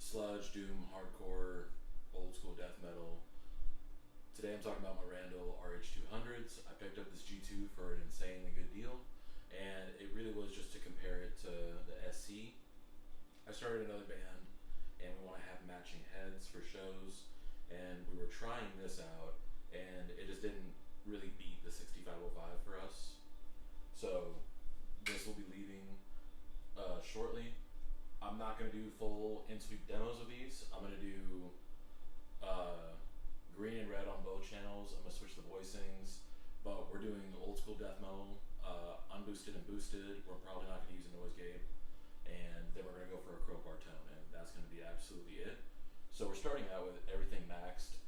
sludge, doom, hardcore, old school death metal. Today I'm talking about my Randall RH200s. I picked up this G2 for an insanely good deal, and it really was just to compare it to the SC. I started another band, and we want to have matching heads for shows, and we were trying this out, and it just didn't really beat the 6505 for us. So this will be leaving shortly. I'm not going to do full in-sweep demos of these. I'm going to do green and red on both channels. I'm going to switch the voicings, but we're doing old school death metal, unboosted and boosted. We're probably not going to use a noise gate, and then we're going to go for a crowbar tone, and that's going to be absolutely it. So we're starting out with everything maxed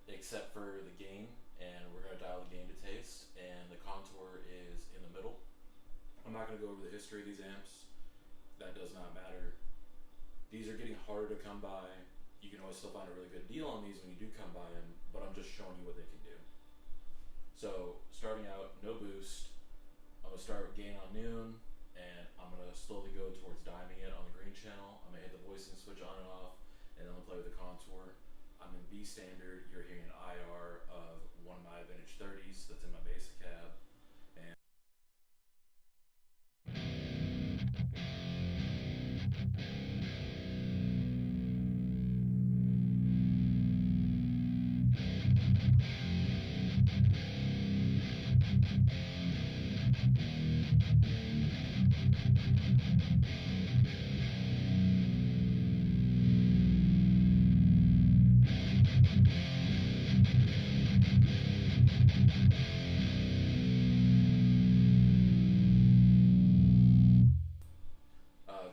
except for the gain, and we're going to dial the gain to taste, and the contour is in the middle. I'm not going to go over the history of these amps. That does not matter. These are getting harder to come by. You can always still find a really good deal on these when you do come by them, but I'm just showing you what they can do. So starting out, no boost. I'm going to start with gain on noon, and I'm going to slowly go towards diming it on the green channel. I'm going to hit the voicing switch on and off, and then I'm going to play with the contour. I'm in B standard. You're hearing an IR of one of my vintage 30s that's in my basic cab. And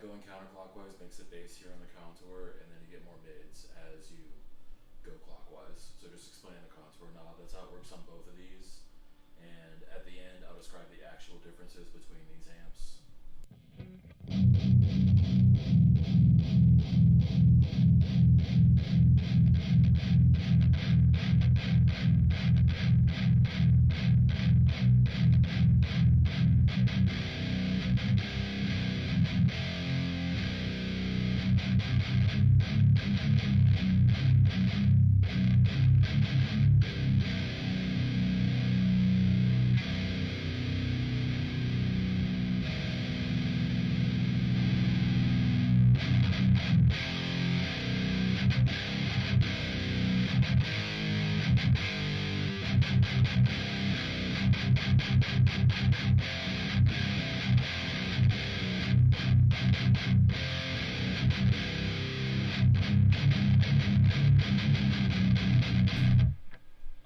going counterclockwise makes it bass here on the contour, and then you get more mids as you go clockwise. So just explaining the contour knob, that's how it works on both of these. And at the end, I'll describe the actual differences between these amps.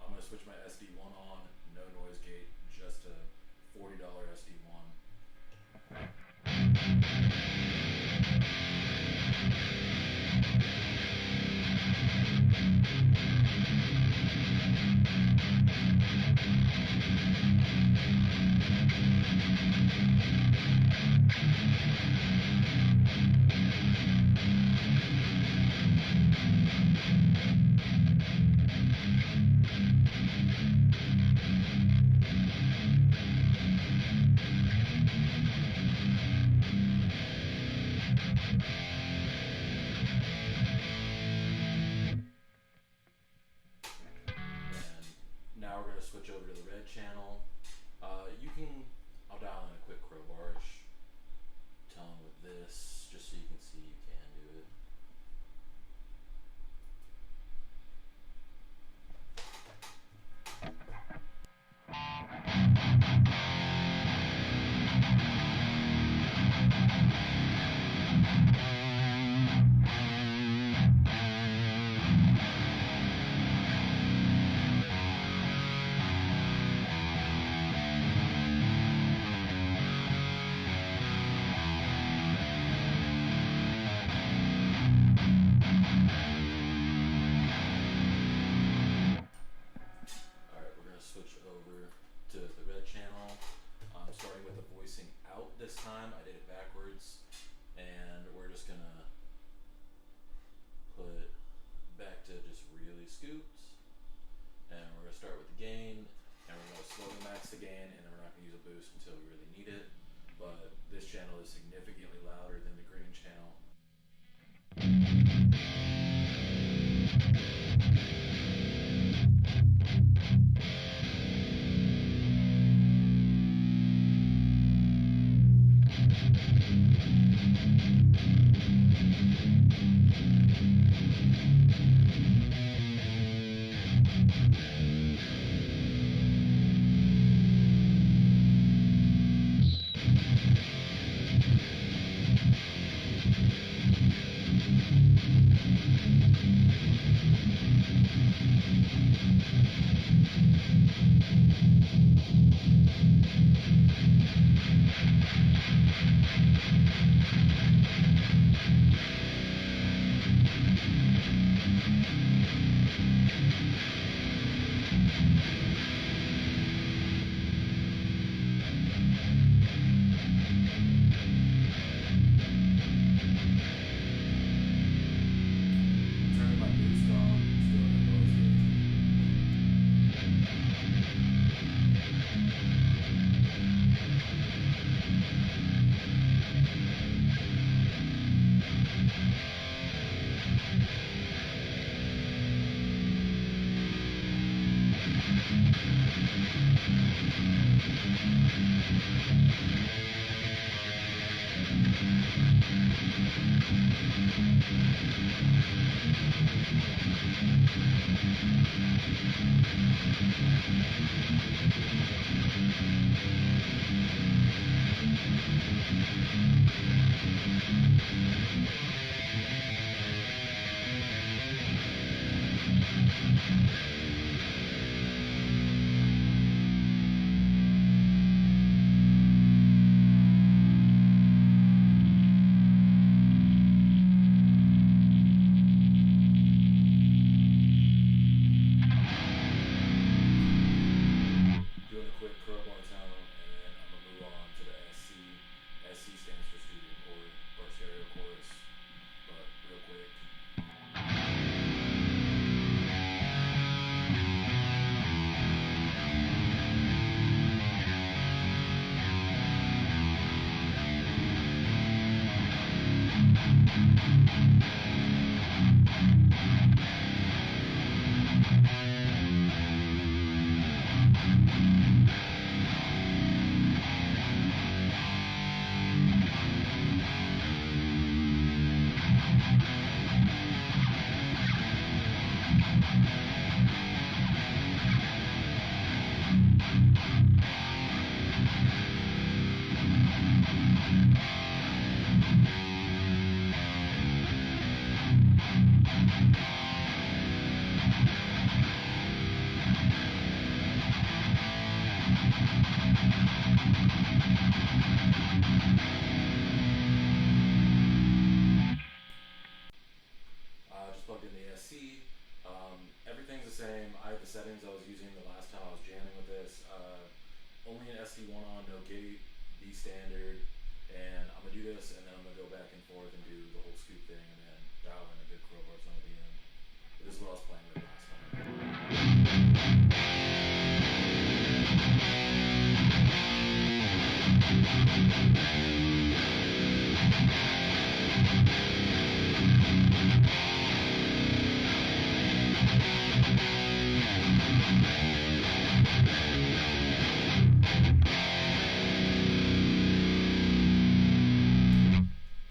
I'm going to switch my SD1 on, no noise gate, just a $40 SD1. Now we're going to switch over to the red channel. I'll dial in a quick crowbar-ish tone with this, just so you can see you can do it. This time I did it backwards, and we're just gonna put it back to just really scooped, and we're gonna start with the gain, and we're gonna slowly max the gain, and then we're not gonna use a boost until we really need it. But this channel is significantly louder than the green channel. Turning my boost on, still in the noise gate. Doing a quick crowbar tone, and then I'm gonna move on to the SC. SC stands for studio chorus or stereo chorus, but real quick. Just plugged in the SC. Everything's the same. I have the settings I was using the last time I was jamming with this. Only an SD1 on, no gate, B standard, and I'm gonna do this, and then I'm gonna go back and forth and do the whole scoop thing, and then dial in a good crowbar tone at the end. But this is what I was playing with last time.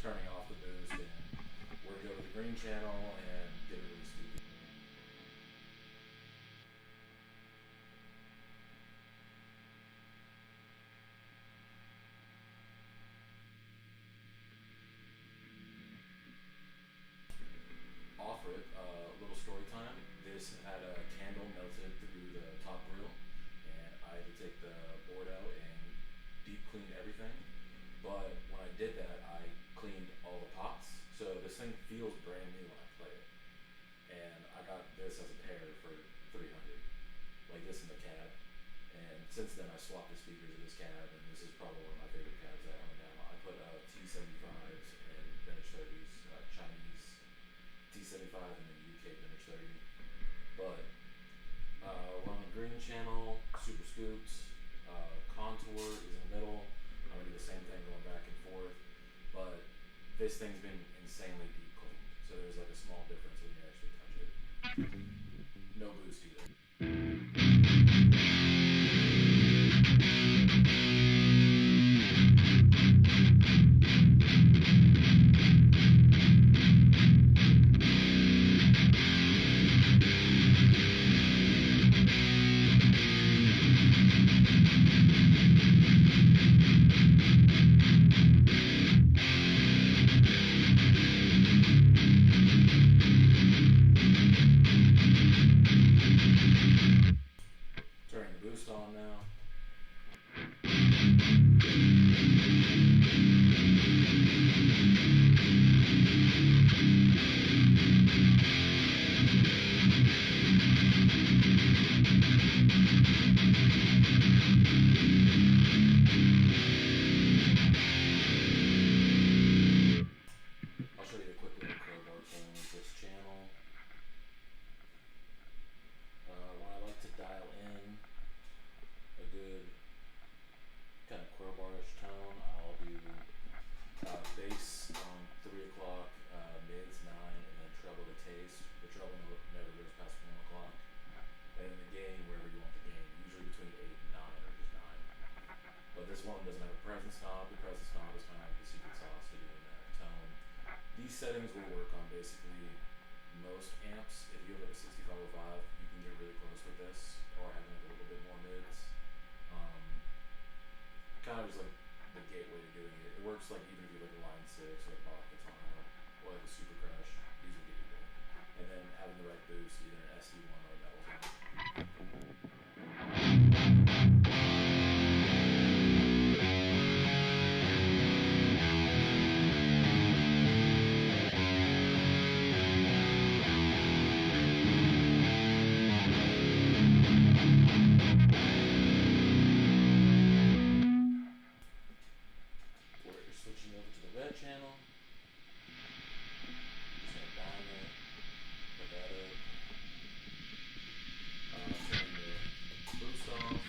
Turning off the boost, and we're gonna go to the green channel and get it really scoopy. Offer it, little story time. This had a candle melted through the top grill, and I had to take the board out and deep clean everything. But when I did that, I cleaned all the pots, so this thing feels brand new when I play it. And I got this as a pair for $300, like this in the cab. And since then, I swapped the speakers in this cab, and this is probably one of my favorite cabs I own now. I put T75s and vintage 30s, Chinese T75 and then UK vintage 30. But we're on the green channel, super scoops, contour is in the middle. I'm gonna do the same thing going back and forth, but this thing's been insanely deep cleaned, so there's like a small difference when you actually touch it. No boost either. knob. The presence knob is kind of like the secret sauce to doing that tone. These settings will work on basically most amps. If you have like a 6505, you can get really close with this, or having like a little bit more mids. Kind of just like the gateway to doing it. It works like even if you like a line 6 or like a Katana or like a Super Crash. These will get you there. And then having the right boost, either an SD1 or a metal zone. Channel. Just gonna down it, put that up. Turn the boost off.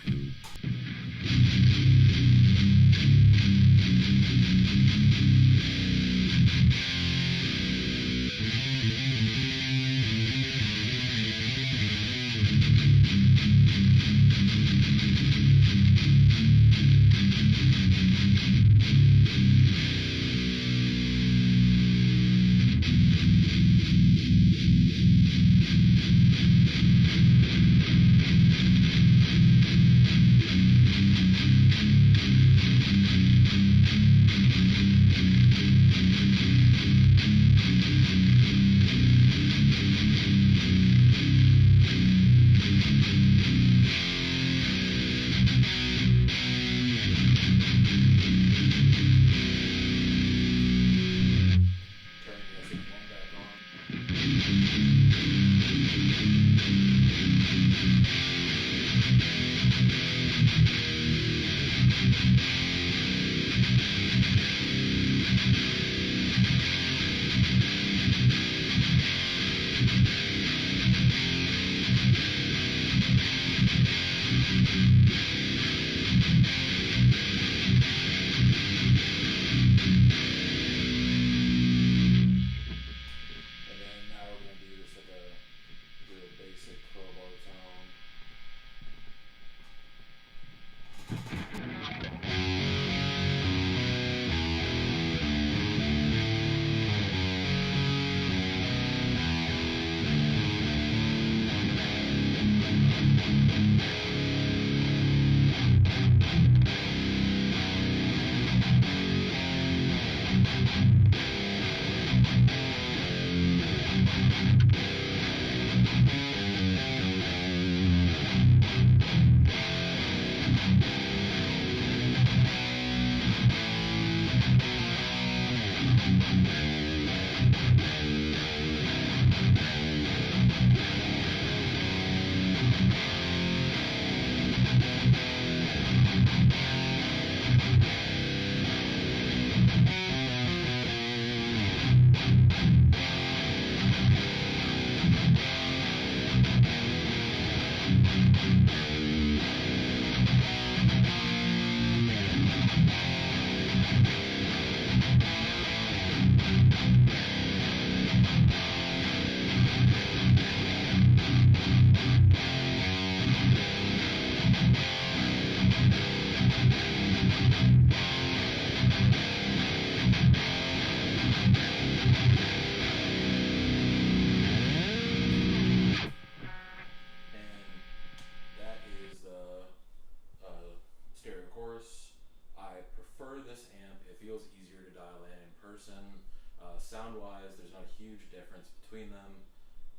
Sound-wise, there's not a huge difference between them.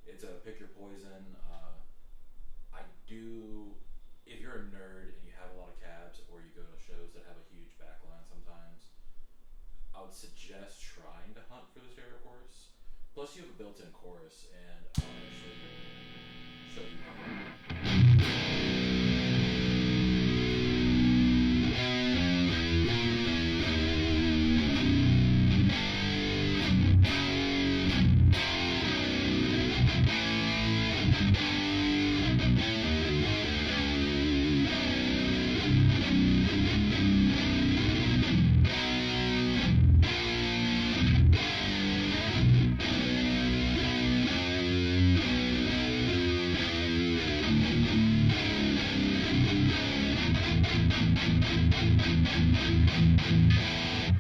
It's a pick your poison. I do, if you're a nerd and you have a lot of cabs or you go to shows that have a huge backline sometimes, I would suggest trying to hunt for the stereo chorus. Plus you have a built-in chorus, and I'll actually show you how. Yeah.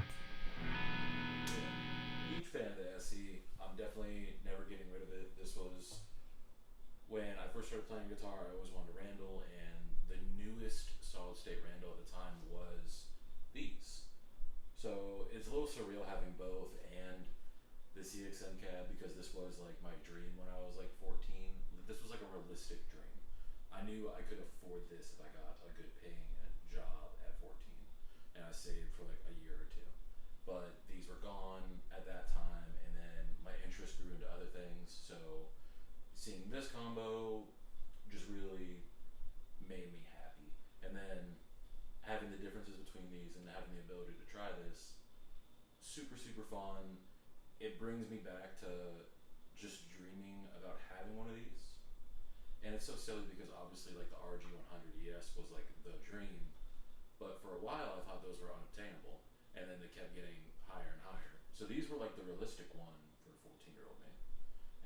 Huge fan of the SC. I'm definitely never getting rid of it. This was when I first started playing guitar. I always wanted a Randall, and the newest solid state Randall at the time was these. So it's a little surreal having both and the CXM cab, because this was like my dream when I was like 14. This was like a realistic dream. I knew I could afford this if I got a good paying job at 14, and I saved for like a year or two. But these were gone at that time, and then my interest grew into other things. So seeing this combo just really made me happy. And then having the differences between these and having the ability to try this, super fun. It brings me back to just dreaming about having one of these. And it's so silly because obviously like the RH200S was like the dream, but for a while I thought those were unobtainable, and then they kept getting higher and higher. So these were like the realistic one for 14-year-old me,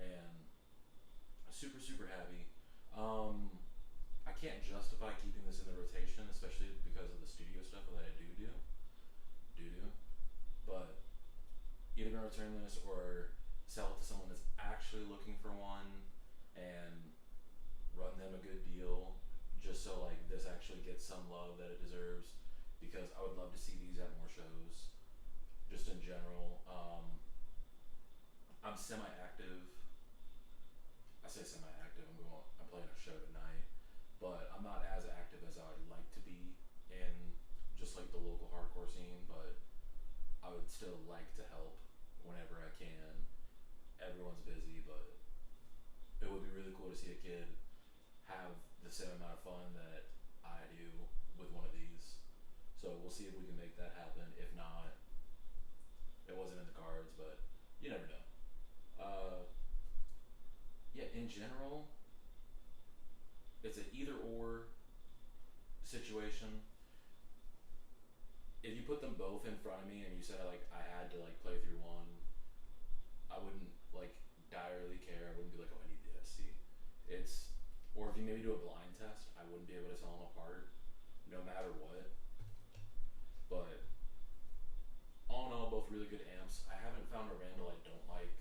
and super happy. I can't justify keeping this in the rotation, especially because of the studio stuff that I do. But either gonna return this or sell it to someone that's actually looking for one and run them a good deal, just so like this actually gets some love that it deserves, because I would love to see these at more shows just in general. I'm semi-active. I say semi-active. I'm playing a show tonight, but I'm not as active as I would like to be in just like the local hardcore scene. But I would still like to help whenever I can. Everyone's busy, but it would be really cool to see a kid have the same amount of fun that I do with one of these. So we'll see if we can make that happen. If not, it wasn't in the cards, but you never know. Yeah, in general, it's an either or situation. If you put them both in front of me and you said I had to like play through one, I wouldn't like direly care. I wouldn't be like, oh, I need the SC. Or if you maybe do a blind test, I wouldn't be able to tell them apart, no matter what. But all in all, both really good amps. I haven't found a Randall I don't like.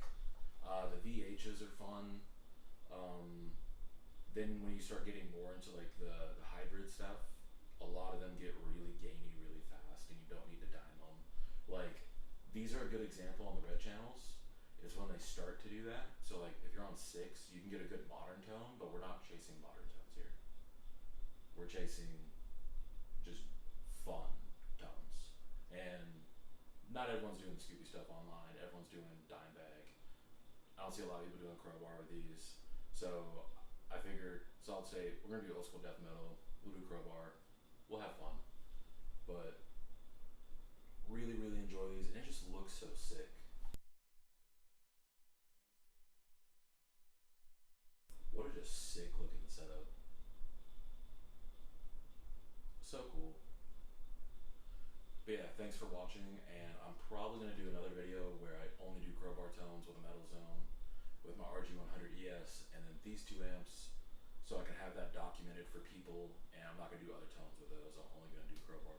The VHs are fun. Then when you start getting more into like the hybrid stuff, a lot of them get really gainy really fast, and you don't need to dime them. Like these are a good example on the red channels. Is when they start to do that. So like if you're on 6, you can get a good modern tone, but we're not chasing modern tones here. We're chasing just fun tones. And not everyone's doing the Scooby stuff online. Everyone's doing Dimebag. I don't see a lot of people doing Crowbar with these. So I figured, solid state, we're gonna do old school death metal. We'll do Crowbar. We'll have fun. But really enjoy these, and it just looks so sick. What a just sick looking setup. So cool. But yeah, thanks for watching, and I'm probably going to do another video where I only do Crowbar tones with a metal zone with my RH200ES, and then these two amps, so I can have that documented for people, and I'm not going to do other tones with those. I'm only going to do Crowbar